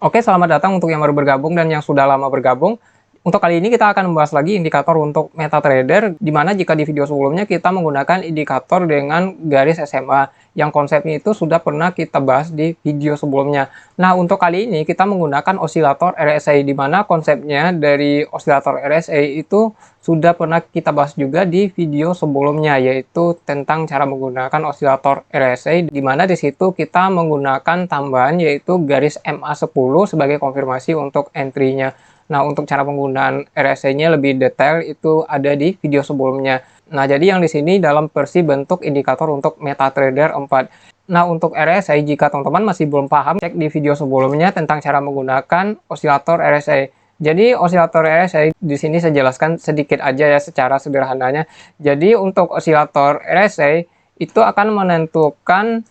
Oke, selamat datang untuk yang baru bergabung dan yang sudah lama bergabung. Untuk kali ini kita akan membahas lagi indikator untuk MetaTrader, di mana jika di video sebelumnya kita menggunakan indikator dengan garis SMA, yang konsepnya itu sudah pernah kita bahas di video sebelumnya. Nah, untuk kali ini kita menggunakan osilator RSI, di mana konsepnya dari osilator RSI itu sudah pernah kita bahas juga di video sebelumnya, yaitu tentang cara menggunakan osilator RSI, di mana di situ kita menggunakan tambahan yaitu garis MA10 sebagai konfirmasi untuk entry-nya. Nah, untuk cara penggunaan RSI-nya lebih detail itu ada di video sebelumnya. Nah, jadi yang di sini dalam versi bentuk indikator untuk MetaTrader 4. Nah, untuk RSI, jika teman-teman masih belum paham, cek di video sebelumnya tentang cara menggunakan osilator RSI. Jadi, osilator RSI di sini saya jelaskan sedikit aja ya secara sederhananya. Jadi, untuk osilator RSI itu akan menentukan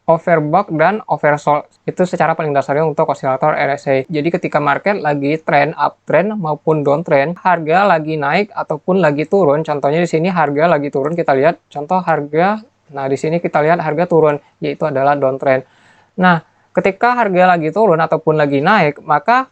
overbought dan oversold. Itu secara paling dasarnya untuk osilator RSI. Jadi ketika market lagi trend uptrend maupun downtrend, harga lagi naik ataupun lagi turun. Contohnya di sini harga lagi turun, kita lihat contoh harga. Nah, di sini kita lihat harga turun, yaitu adalah downtrend. Nah, ketika harga lagi turun ataupun lagi naik, maka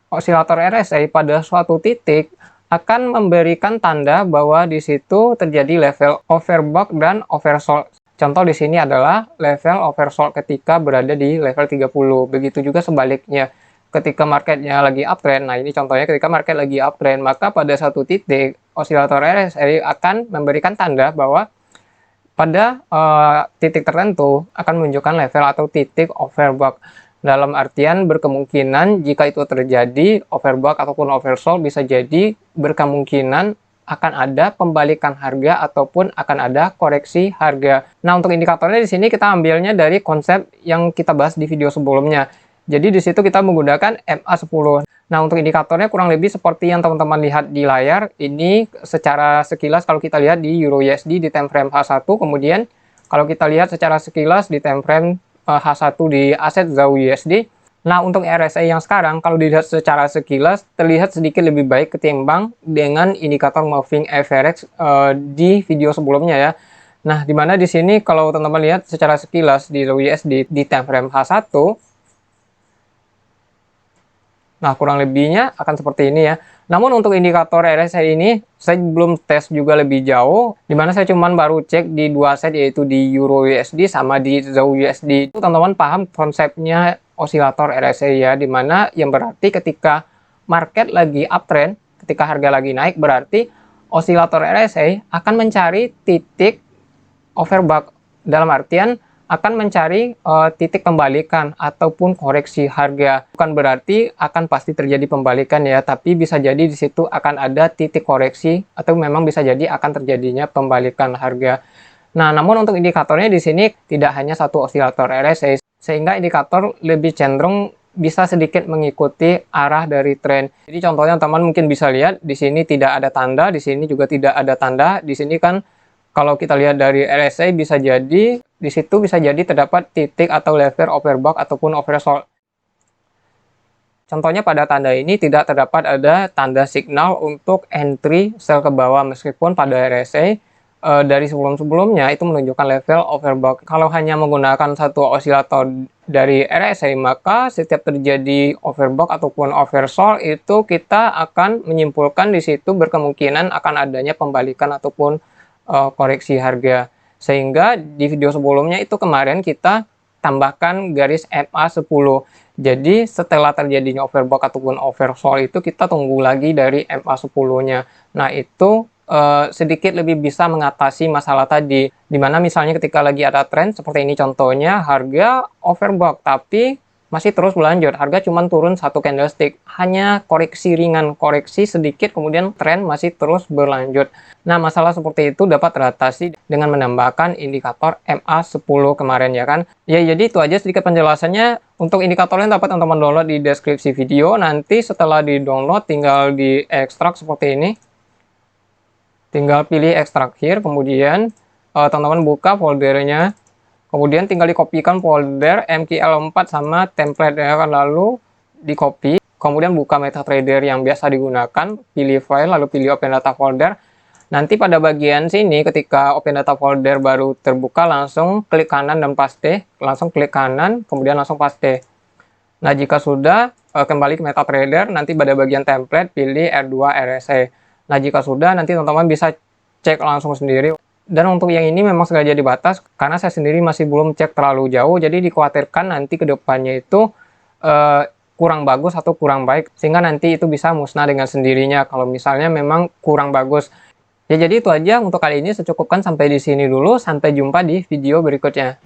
osilator RSI pada suatu titik akan memberikan tanda bahwa di situ terjadi level overbought dan oversold. Contoh di sini adalah level oversold ketika berada di level 30. Begitu juga sebaliknya. Ketika marketnya lagi uptrend, nah ini contohnya ketika market lagi uptrend, maka pada satu titik osilator RSI akan memberikan tanda bahwa pada titik tertentu akan menunjukkan level atau titik overbought. Dalam artian berkemungkinan jika itu terjadi overbought ataupun oversold bisa jadi berkemungkinan akan ada pembalikan harga ataupun akan ada koreksi harga. Nah, untuk indikatornya di sini kita ambilnya dari konsep yang kita bahas di video sebelumnya. Jadi di situ kita menggunakan MA10. Nah, untuk indikatornya kurang lebih seperti yang teman-teman lihat di layar. Ini secara sekilas kalau kita lihat di Euro USD di time frame H1, kemudian kalau kita lihat secara sekilas di time frame H1 di aset ZAU USD. Nah, untuk RSI yang sekarang, kalau dilihat secara sekilas, terlihat sedikit lebih baik ketimbang dengan indikator moving average di video sebelumnya ya. Nah, dimana di sini kalau teman-teman lihat secara sekilas di USD di time frame H1, nah kurang lebihnya akan seperti ini ya. Namun untuk indikator RSI ini, saya belum tes juga lebih jauh, dimana saya cuman baru cek di dua aset yaitu di Euro USD sama di ZAU USD. Teman-teman paham konsepnya osilator RSI ya, dimana yang berarti ketika market lagi uptrend, ketika harga lagi naik, berarti osilator RSI akan mencari titik overbought, dalam artian akan mencari titik pembalikan ataupun koreksi harga. Bukan berarti akan pasti terjadi pembalikan ya, tapi bisa jadi di situ akan ada titik koreksi atau memang bisa jadi akan terjadinya pembalikan harga. Nah, namun untuk indikatornya di sini tidak hanya satu osilator RSI, sehingga indikator lebih cenderung bisa sedikit mengikuti arah dari tren. Jadi contohnya teman mungkin bisa lihat di sini tidak ada tanda, di sini juga tidak ada tanda. Di sini kan kalau kita lihat dari RSI bisa jadi di situ bisa jadi terdapat titik atau level overbought ataupun oversold. Contohnya pada tanda ini tidak terdapat ada tanda signal untuk entry sell ke bawah, meskipun pada RSI dari sebelum-sebelumnya itu menunjukkan level overbought. Kalau hanya menggunakan satu osilator dari RSI, maka setiap terjadi overbought ataupun oversold itu kita akan menyimpulkan di situ berkemungkinan akan adanya pembalikan ataupun koreksi harga. Sehingga di video sebelumnya itu kemarin kita tambahkan garis MA10. Jadi setelah terjadinya overbought ataupun oversold itu kita tunggu lagi dari MA10-nya. Nah, itu sedikit lebih bisa mengatasi masalah tadi. Dimana misalnya ketika lagi ada tren seperti ini contohnya, harga overbought tapi masih terus berlanjut, harga cuma turun satu candlestick, hanya koreksi ringan, koreksi sedikit, kemudian tren masih terus berlanjut. Nah, masalah seperti itu dapat teratasi dengan menambahkan indikator MA10 kemarin ya kan. Ya, jadi itu aja sedikit penjelasannya. Untuk indikatornya dapat teman-teman download di deskripsi video. Nanti setelah di-download tinggal diekstrak seperti ini. Tinggal pilih ekstrak here, kemudian teman-teman buka foldernya. Kemudian tinggal dikopikan folder MQL4 sama template ya kan, lalu di copy. Kemudian buka MetaTrader yang biasa digunakan, pilih file, lalu pilih Open Data Folder. Nanti pada bagian sini ketika Open Data Folder baru terbuka, langsung klik kanan dan paste. Langsung klik kanan, kemudian langsung paste. Nah, jika sudah, kembali ke MetaTrader, nanti pada bagian template pilih R2 RSE. Nah, jika sudah, nanti teman-teman bisa cek langsung sendiri. Dan untuk yang ini memang sengaja dibatas, karena saya sendiri masih belum cek terlalu jauh, jadi dikhawatirkan nanti ke depannya itu kurang bagus atau kurang baik, sehingga nanti itu bisa musnah dengan sendirinya kalau misalnya memang kurang bagus. Ya, jadi itu aja untuk kali ini, secukupkan sampai di sini dulu, sampai jumpa di video berikutnya.